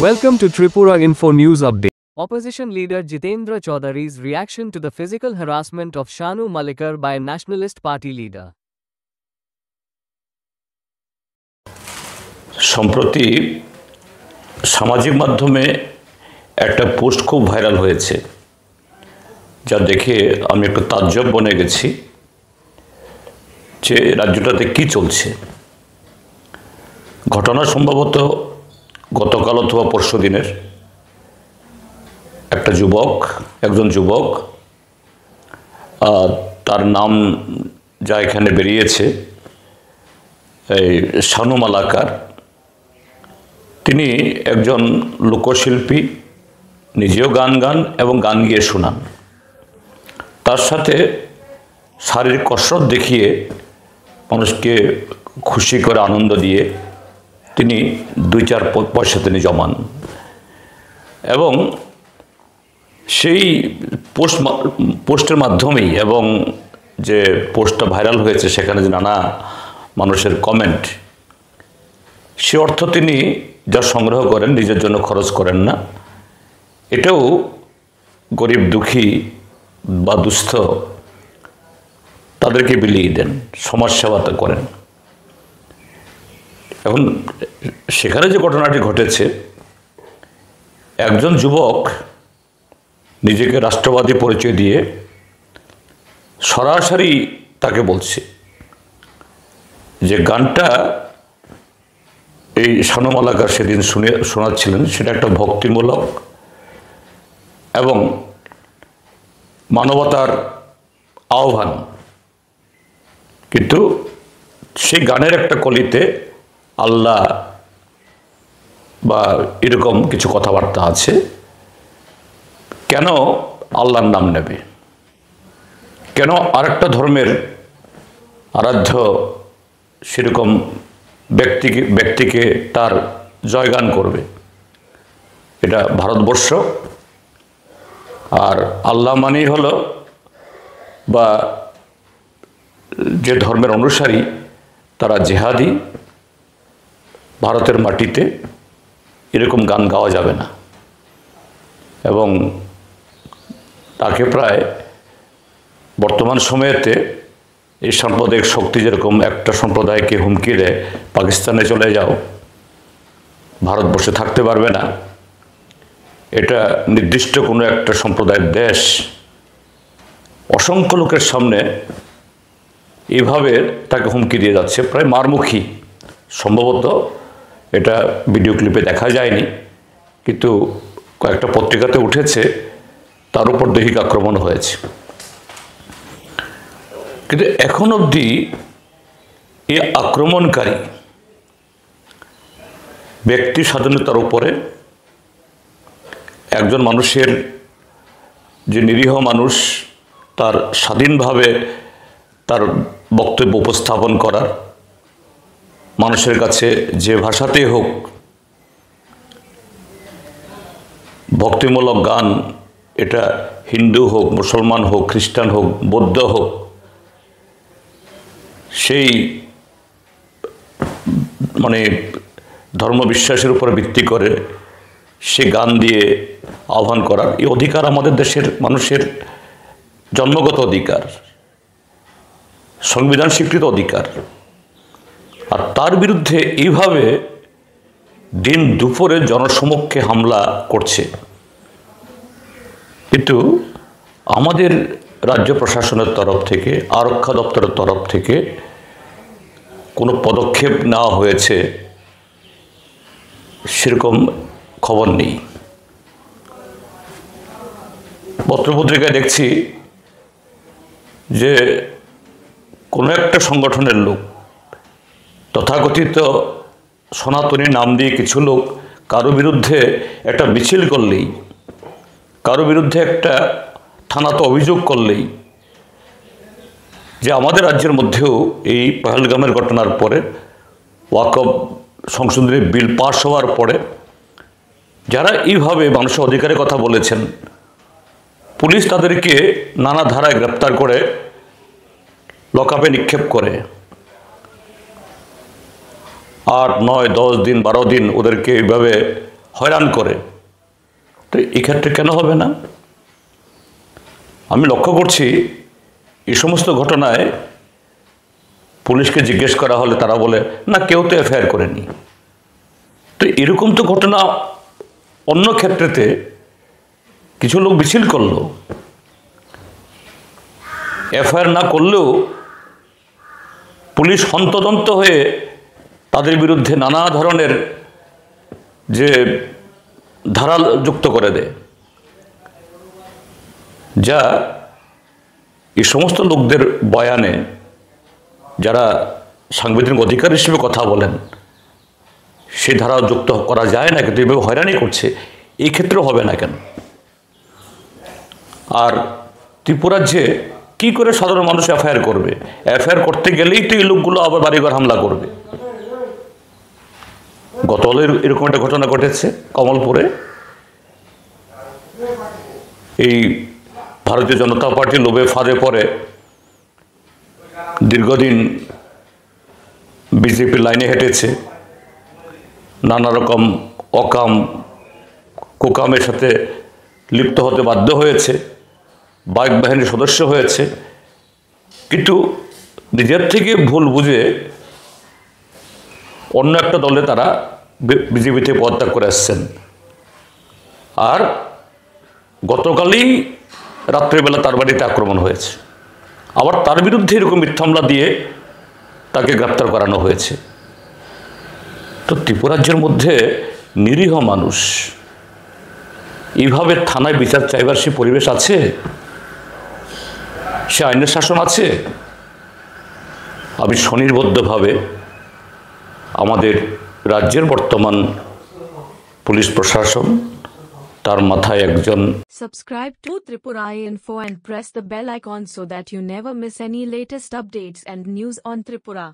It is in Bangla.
Welcome to Tripura Info News Update. Opposition leader Jitendra Chaudhary's reaction to the physical harassment of Shanu Malikar by a Nationalist Party leader. সম্প্রতি সামাজিক মাধ্যমে একটা পোস্ট খুব ভাইরাল হয়েছে, যা দেখে আমি একটু তাজ্জব বনে গেছি যে রাজ্যটাতে কি চলছে। ঘটনা সম্ভবত গতকাল অথবা পরশু দিনের। একজন যুবক, তার নাম যা এখানে বেরিয়েছে, এই শানু মালাকার, তিনি একজন লোকশিল্পী, নিজেও গান এবং গান গিয়ে শোনান। তার সাথে শারীরিক কসরত দেখিয়ে মানুষকে খুশি করে আনন্দ দিয়ে তিনি 2-4 পয়সা তিনি জমান এবং সেই পোস্টের মাধ্যমেই এবং যে পোস্টটা ভাইরাল হয়েছে সেখানে যে নানা মানুষের কমেন্ট, সে অর্থ তিনি যা সংগ্রহ করেন নিজের জন্য খরচ করেন না, এটাও গরিব দুঃখী বা দুস্থ তাদেরকে বিলিয়ে দেন, সমাজসেবা করেন। এখন সেখানে যে ঘটনাটি ঘটেছে, একজন যুবক নিজেকে রাষ্ট্রবাদী পরিচয় দিয়ে সরাসরি তাকে বলছে যে গানটা এই শানু মালাকার সেদিন শোনাচ্ছিলেন সেটা একটা ভক্তিমূলক এবং মানবতার আহ্বান, কিন্তু সেই গানের একটা কলিতে আল্লাহ বা এরকম কিছু কথাবার্তা আছে। কেন আল্লাহর নাম নেবে? কেন আরেকটা ধর্মের আরাধ্য সেরকম ব্যক্তিকে তার জয়গান করবে? এটা ভারতবর্ষ, আর আল্লাহ মানেই হলো বা যে ধর্মের অনুসারী তারা জেহাদি। ভারতের মাটিতে এরকম গান গাওয়া যাবে না এবং তাকে প্রায় বর্তমান সময়েতে এই সাম্প্রদায়িক শক্তি যেরকম একটা সম্প্রদায়কে হুমকি দেয়, পাকিস্তানে চলে যাও, ভারতবর্ষে থাকতে পারবে না, এটা নির্দিষ্ট কোনো একটা সম্প্রদায়ের দেশ, অসংখ্য লোকের সামনে এইভাবে তাকে হুমকি দিয়ে যাচ্ছে, প্রায় মারমুখী। সম্ভবত এটা ভিডিও ক্লিপে দেখা যায়নি, কিন্তু কয়েকটা পত্রিকাতে উঠেছে, তার উপর দৈহিক আক্রমণ হয়েছে। কিন্তু এখন অবধি এই আক্রমণকারী ব্যক্তি স্বাধীনতার উপরে একজন মানুষের, যে নিরীহ মানুষ, তার স্বাধীনভাবে তার বক্তব্য উপস্থাপন করার, মানুষের কাছে যে ভাষাতেই হোক, ভক্তিমূলক গান, এটা হিন্দু হোক, মুসলমান হোক, খ্রিস্টান হোক, বৌদ্ধ হোক, সেই ধর্মবিশ্বাসের উপর ভিত্তি করে সে গান দিয়ে আহ্বান করার এই অধিকার আমাদের দেশের মানুষের জন্মগত অধিকার, সংবিধান স্বীকৃত অধিকার। আর তার বিরুদ্ধে এইভাবে দিন দুপুরে জনসমক্ষে হামলা করছে, কিন্তু আমাদের রাজ্য প্রশাসনের তরফ থেকে, আরক্ষা দপ্তরের তরফ থেকে কোনো পদক্ষেপ নেওয়া হয়েছে সেরকম খবর নেই। পত্রপত্রিকায় দেখছি যে কোনো একটা সংগঠনের লোক, তথাকথিত সনাতনী নাম দিয়ে কিছু লোক কারো বিরুদ্ধে একটা মিছিল করলেই, কারো বিরুদ্ধে একটা থানাতে অভিযোগ করলেই, যে আমাদের রাজ্যের মধ্যেও এই পহেলগামের ঘটনার পরে, ওয়াকফ সংশোধনী বিল পাস হওয়ার পরে যারা এইভাবে মানুষের অধিকারের কথা বলেছেন, পুলিশ তাদেরকে নানা ধারায় গ্রেপ্তার করে লকআপে নিক্ষেপ করে। 8, 9, 10 দিন 12 দিন ওদেরকে এইভাবে হয়রান করে, তো এক্ষেত্রে কেন হবে না? আমি লক্ষ্য করছি এই সমস্ত ঘটনায় পুলিশকে জিজ্ঞেস করা হলে তারা বলে না, কেউ তো এফআইআর করেনি। তো এরকম তো ঘটনা অন্য ক্ষেত্রেতে কিছু লোক মিছিল করলো, এফআইআর না করলেও পুলিশ হন্তদন্ত হয়ে তাদের বিরুদ্ধে নানা ধরনের যে ধারা যুক্ত করে দেয়, যা এই সমস্ত লোকদের বয়ানে যারা সাংবিধানিক অধিকার হিসেবে কথা বলেন সেই ধারা যুক্ত করা যায় না, কিন্তু এভাবে হয়রানি করছে, এই ক্ষেত্রে হবে না কেন? আর ত্রিপুরার যে কী করে সাধারণ মানুষ এফআইআর করবে? এফআইআর করতে গেলেই তো এই লোকগুলো আবার বাড়িঘর হামলা করবে। গতকাল এরকম একটা ঘটনা ঘটেছে কমলপুরে। এই ভারতীয় জনতা পার্টির লোভে ফাঁদে পড়ে দীর্ঘদিন বিজেপির লাইনে হেঁটেছে, নানা রকম অকাম কুকামের সাথে লিপ্ত হতে বাধ্য হয়েছে, বাইক বাহিনীর সদস্য হয়েছে, কিন্তু নিজের থেকে ভুল বুঝে অন্য একটা দলে তারা বিজেপিতে পদত্যাগ করে আসছেন। আর গতকালই রাত্রেবেলা তার বাড়িতে আক্রমণ হয়েছে, আবার তার বিরুদ্ধে এরকম মিথ্যা মামলা দিয়ে তাকে গ্রেপ্তার করানো হয়েছে। তো ত্রিপুরাজ্যের মধ্যে নিরীহ মানুষ এইভাবে থানায় বিচার চাইবার সে পরিবেশ আছে? সে আইনের শাসন আছে? আমি স্বনির্বদ্ধভাবে আমাদের রাজ্যের বর্তমান পুলিশ প্রশাসন, তার মাথায় একজন Subscribe to Tripura Info and press the bell icon so that you never miss any latest updates and news on Tripura.